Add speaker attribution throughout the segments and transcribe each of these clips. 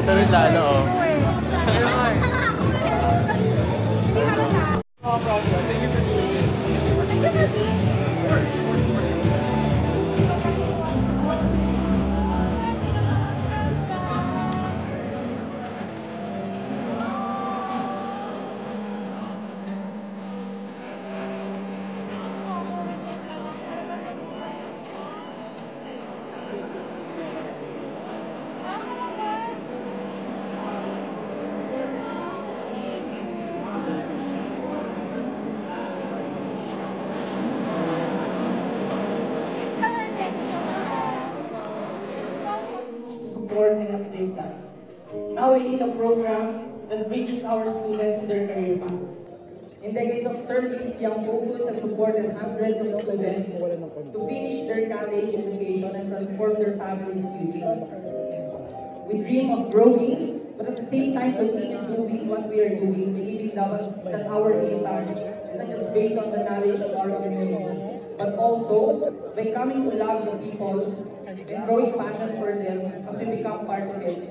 Speaker 1: Sunod lalo, oh. Kaya nga eh. Oh, problem. Thank you for doing this.
Speaker 2: Support and uplift us. Now we need a program that bridges our students to their career paths. In decades of service, Young Focus has supported hundreds of students to finish their college education and transform their family's future. We dream of growing, but at the same time continue doing what we are doing, believing that our impact is not just based on the knowledge of our community, but also by coming to love the people and growing passion for them as we become part of it.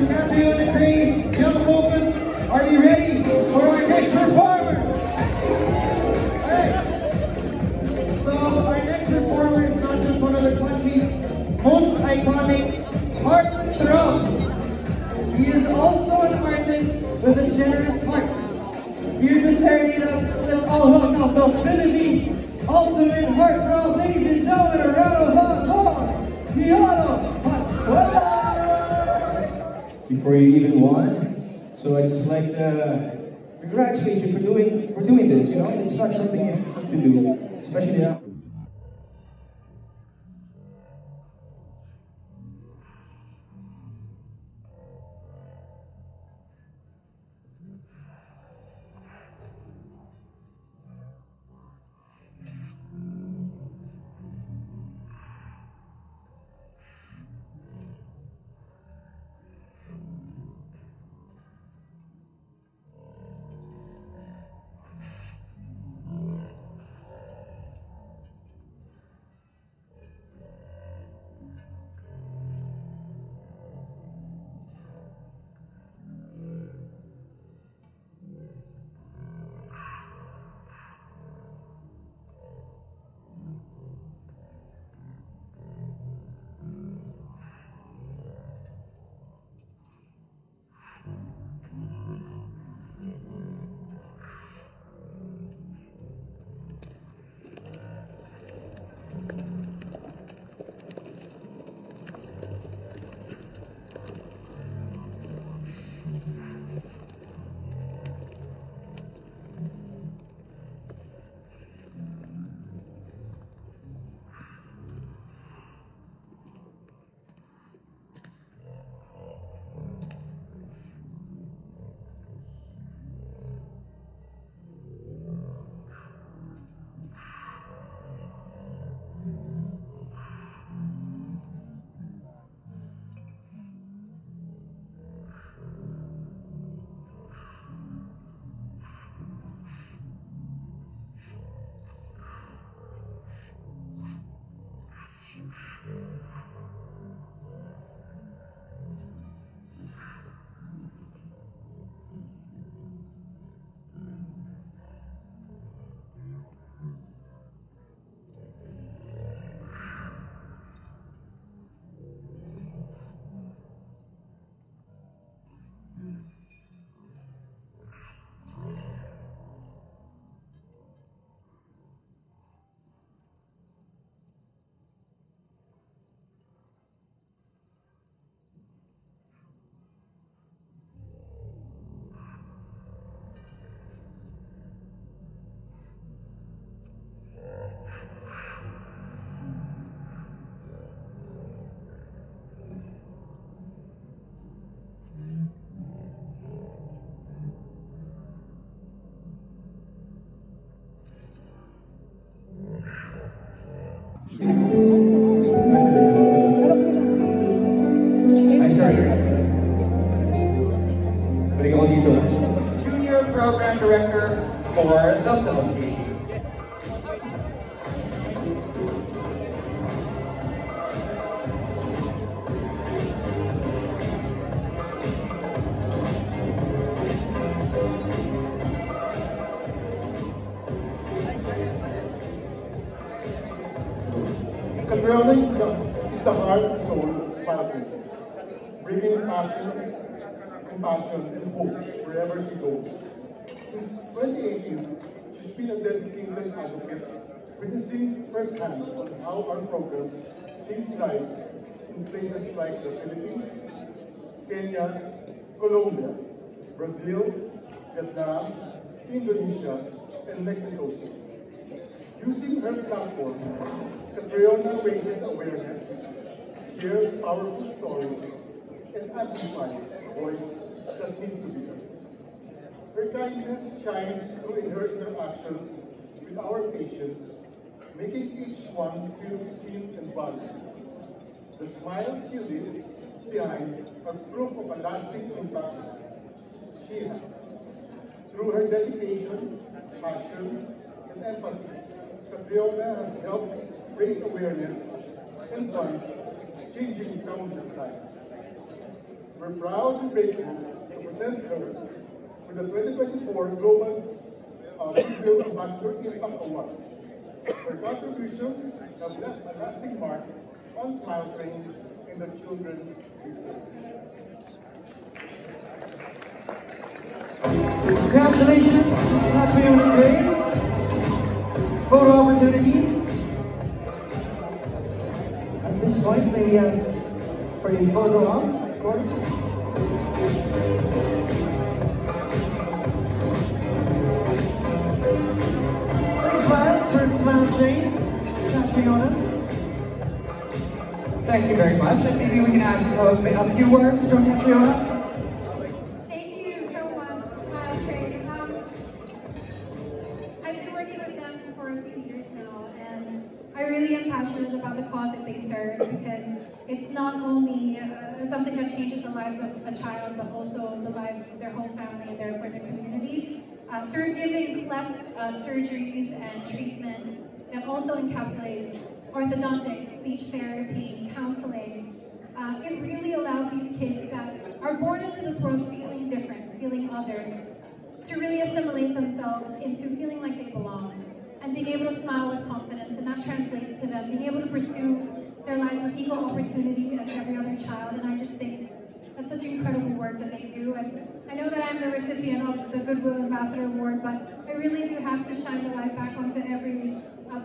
Speaker 3: Catriona Crane, Young Focus, are you ready for our next performer? Alright. So our next performer is not just one of the country's most iconic heartthrobs. He is also an artist with a generous heart. Here to serenade us, let's all welcome the Philippines' ultimate heartthrob, ladies and gentlemen, a round of applause for Piano Pascual! Before you even won, so I just like to congratulate you for doing this. You know, it's not something you have to do, especially after. Ay, sorry. Balik ako dito.
Speaker 1: Junior Program Director for the Philippines.
Speaker 4: Catriona is the heart and soul of Spalding, bringing passion, compassion, and hope wherever she goes. Since 2018, she's been a dedicated advocate, witnessing firsthand on how our programs change lives in places like the Philippines, Kenya, Colombia, Brazil, Vietnam, Indonesia, and Mexico City. Using her platform, Catriona raises awareness, shares powerful stories, and amplifies voice that need to be heard. Her kindness shines through in her interactions with our patients, making each one feel seen and valued. The smiles she leaves behind are proof of a lasting impact she has. Through her dedication, passion, and empathy, Catriona has helped raise awareness and funds, changing countless lives. we're proud and grateful to present her with the 2024 Global Goodwill Ambassador Impact Award. Her contributions have left a lasting mark on Smile Train and the children we serve.
Speaker 3: Congratulations, Ms. Catriona Gray. Photo opportunity. At this point, may we ask for a photo op, of course. Three smiles for Smile Train. Catriona.
Speaker 1: Thank you very much, and maybe we can ask a few words from Catriona.
Speaker 5: Thank you so much, Smile Train. I've been working with them for a few years now, and I really am passionate about the cause that they serve because it's not only something that changes the lives of a child, but also the lives of their whole family and therefore their community. Through giving cleft surgeries and treatment that also encapsulates orthodontics, speech therapy, counseling, it really allows these kids that are born into this world feeling different, feeling other, to really assimilate themselves into feeling like they belong and being able to smile with confidence, and that translates to them being able to pursue their lives with equal opportunity as every other child. And I just think that's such incredible work that they do. And I know that I'm the recipient of the Goodwill Ambassador Award, but I really do have to shine the light back onto every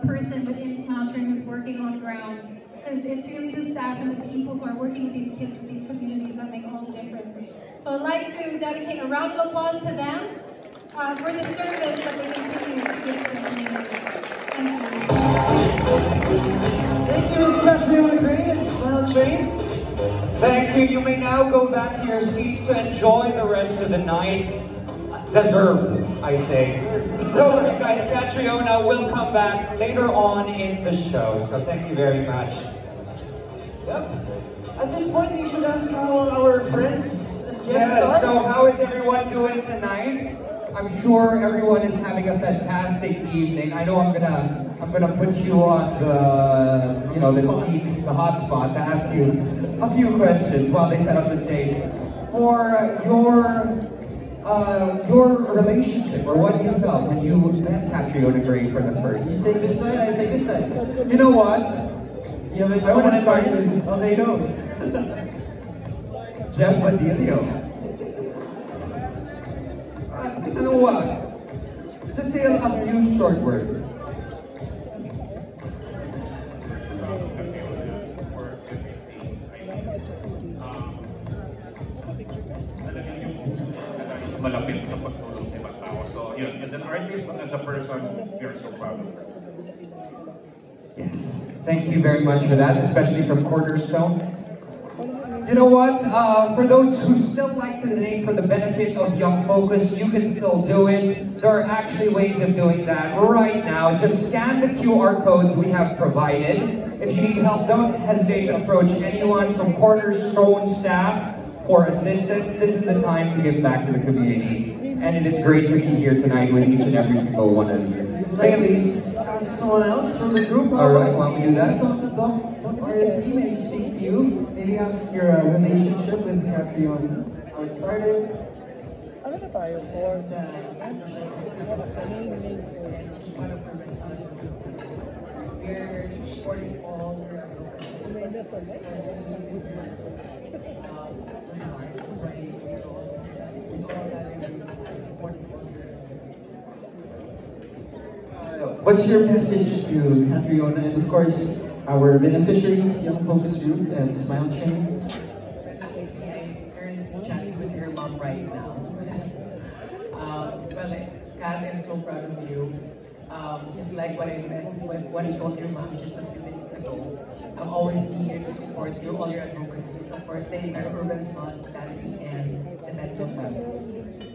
Speaker 5: person within Smile Train who's working on ground. Because it's really the staff and the people who are working with these kids, with these communities, that make all the difference. So I'd like to dedicate a round of applause to them for the service that they continue to give to the community. Thank you.
Speaker 3: Thank you, Ms. Catriona Gray and Smile Train.
Speaker 1: Thank you. You may now go back to your seats to enjoy the rest of the night. Deserved, I say. Don't worry, guys. Catriona will come back later on in the show. So thank you very much.
Speaker 3: Yep. At this point, you should ask how our friends and guests
Speaker 1: Yeah,
Speaker 3: are.
Speaker 1: so how is everyone doing tonight? I'm sure everyone is having a fantastic evening. I know I'm gonna put you on the seat, the hot spot to ask you a few questions while they set up the stage. For your relationship, or what you felt when you met Catriona Gray for the first
Speaker 3: You
Speaker 1: time.
Speaker 3: take this side, I take this side.
Speaker 1: You know what?
Speaker 3: You have it
Speaker 1: I wanna start
Speaker 3: started?
Speaker 1: with-
Speaker 3: Okay, go.
Speaker 1: Jeff Badilio. Ano what? Just say a few short words.
Speaker 6: Malapit sa pagtulong sa ibang tao. So, yun, as an artist, but as a person, we are so proud of her.
Speaker 1: Yes. Thank you very much for that, especially from Cornerstone. You know what? For those who still like to donate for the benefit of Young Focus, you can still do it. There are actually ways of doing that right now. Just scan the QR codes we have provided. If you need help, don't hesitate to approach anyone from Cornerstone staff for assistance. This is the time to give back to the community. And it is great to be here tonight with each and every single one of you. Ladies,
Speaker 3: Ask someone else from the group.
Speaker 1: all right, why don't we do that?
Speaker 3: Doc RFD, maybe speak to you. Maybe ask your relationship with Catriona, how it started.
Speaker 7: Ano na tayo? For the
Speaker 2: She's part of her responsibility. We're supporting all her advocacies.
Speaker 7: Menes, okay?
Speaker 2: That's why we all gathering to support all her
Speaker 3: What's your message to Catriona and of course our beneficiaries, Young Focus Group and Smile Train?
Speaker 2: I'm currently chatting with her mom right now. Kat, I'm so proud of you. Just like what I told your mom just a few minutes ago. I'm always here to support you, all your advocacies, of course, the entire Urban Smiles family and the medical family.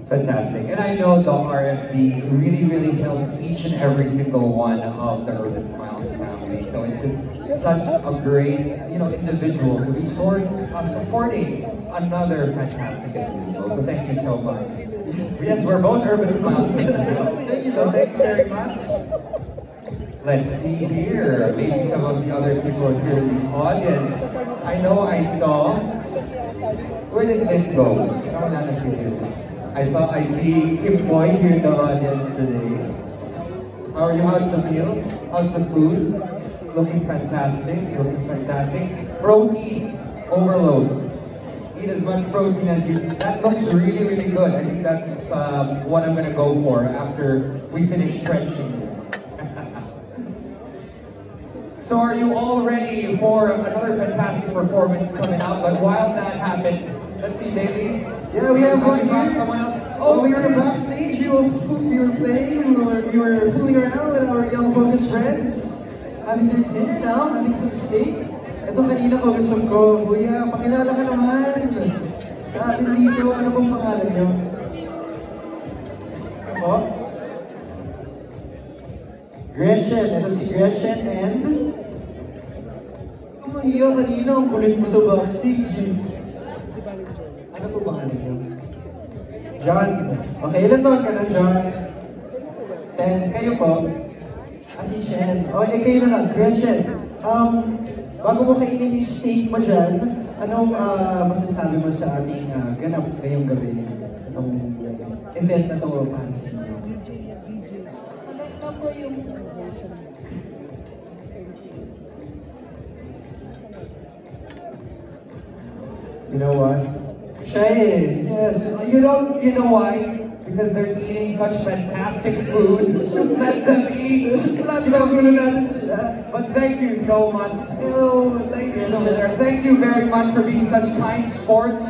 Speaker 1: Fantastic. And I know the RFD really helps each and every single one of the Urban Smiles family. So it's just such a great, individual to be supporting another fantastic individual. So thank you so much. Yes, we're both Urban Smiles kids as well.
Speaker 3: Thank you,
Speaker 1: So thank you very much. Let's see here. Maybe some of the other people here in the audience. I know I saw Where did Lynn go? Wala na si Lynn. I see Kim Boy here in the audience today. How are you? How's the meal? How's the food? Looking fantastic. Looking fantastic. Protein overload. Eat as much protein as you. That looks really, really good. I think that's what I'm gonna go for after we finish trenching this. So are you all ready for another fantastic performance coming up? But while that happens, let's see, Davies.
Speaker 3: Yeah, we have one here.
Speaker 1: Someone else.
Speaker 3: Oh, we were backstage. We were playing. We were fooling around with our Young Focus friends, having their dinner now, having some steak. Ito kanina ko gusto ko, Kuya, pakilala ka naman sa atin dito. Ano bang pangalan niyo? Ako? Gretchen. Ito si Gretchen and... Ang mahiya kanina, ang kulit mo sa backstage. Ano po pangalan niyo? John. Okay, ilan taon ka na, John? 10. Kayo po? Si Shen. Okay, kayo na lang. Gretchen. Bago mo kainin yung steak mo dyan, anong masasabi mo sa ating ganap ngayong gabi? Itong event na to para sa inyo.
Speaker 5: Maganda po yung...
Speaker 3: You know what? Siya
Speaker 1: Yes, you know why? Because they're eating such fantastic food. Let them eat. But thank you so much. Thank you very much for being such kind sports.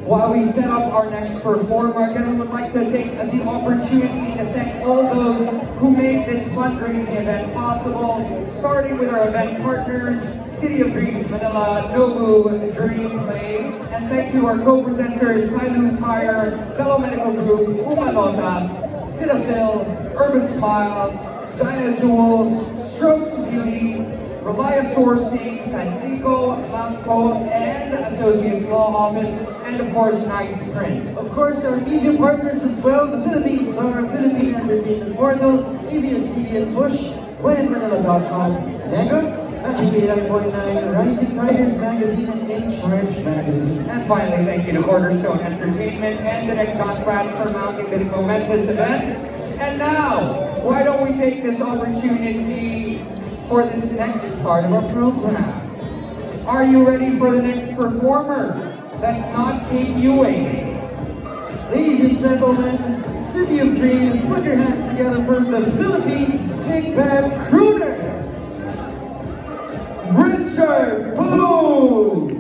Speaker 1: While we set up our next performer, again, I would like to take the opportunity to thank all those who made this fundraising event possible, starting with our event partners, City of Dreams Manila, Nobu Dream Play, and thank you our co-presenters, Sailu Tire, Bello Medical Group, Umanota, Cetaphil, Urban Smiles, China Jewels, Strokes Beauty, Relaya Sourcing, Pansico, Blanco, and Associates Law Office, and of course, Nice Print.
Speaker 3: Of course, our media partners as well, the Philippine Star, Philippine Entertainment Portal, ABS-CBN Push, WhenInManila.com, Nega, Magic 89.9, Rising Tigers Magazine, and In Charge Magazine.
Speaker 1: And finally, thank you to Cornerstone Entertainment and Direct John Prats for mounting this momentous event. And now, why don't we take this opportunity for this next part of our program? Are you ready for the next performer? That's not Kate Ewing.
Speaker 3: Ladies and gentlemen, City of Dreams, put your hands together for the Philippines Big Bad Crooner, Richard Boo!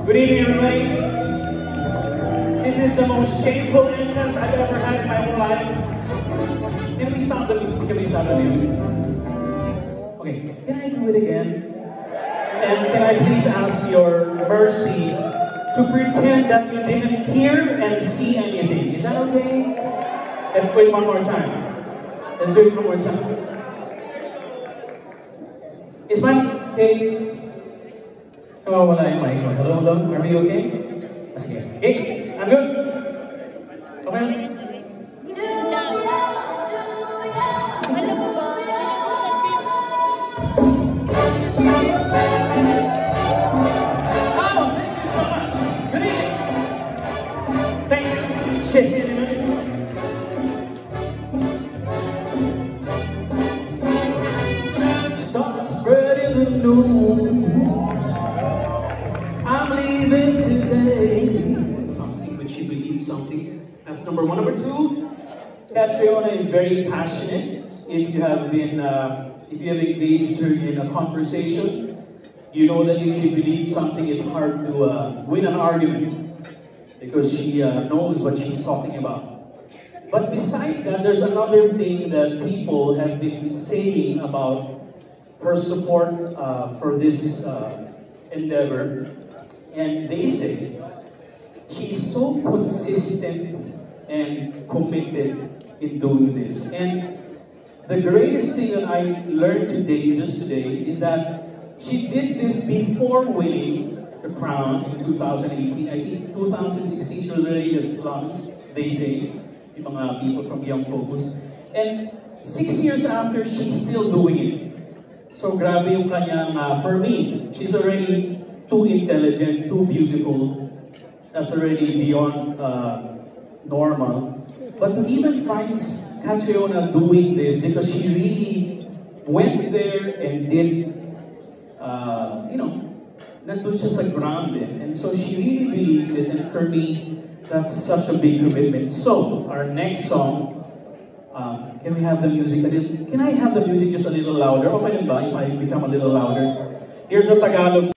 Speaker 8: Good evening, everybody. This is the most shameful entrance I've ever had in my whole life. Can we stop the music? Okay, can I do it again? And can I please ask your mercy to pretend that you didn't hear and see anything? Is that okay? And wait one more time. Let's do it one more time. Is my okay? Oh, wala yung mic. Hello, hello. Are we okay? Sige. Okay, I'm good. Okay. Oh, thank you so much. Good evening. Thank you. 谢谢你们. Start spreading the news. I'm leaving today. Something, but she believes something. That's number one. Number two, Catriona is very passionate. If you have engaged her in a conversation, you know that if she believes something, it's hard to win an argument because she knows what she's talking about. But besides that, there's another thing that people have been saying about her support for this endeavor. And they say she's so consistent and committed in doing this. And the greatest thing that I learned today, just today, is that she did this before winning the crown in 2018. I think 2016 she was already in slums, they say, yung mga people from Young Focus. And 6 years after, she's still doing it. So grabe yung kanyang, for me, she's already too intelligent, too beautiful. That's already beyond normal. But to even find Catriona doing this, because she really went there and did, nandun siya sa ground din. And so she really believes it, and for me, that's such a big commitment. So, our next song, can we have the music a little, can I have the music just a little louder? Okay ba if I become a little louder? Here's a Tagalog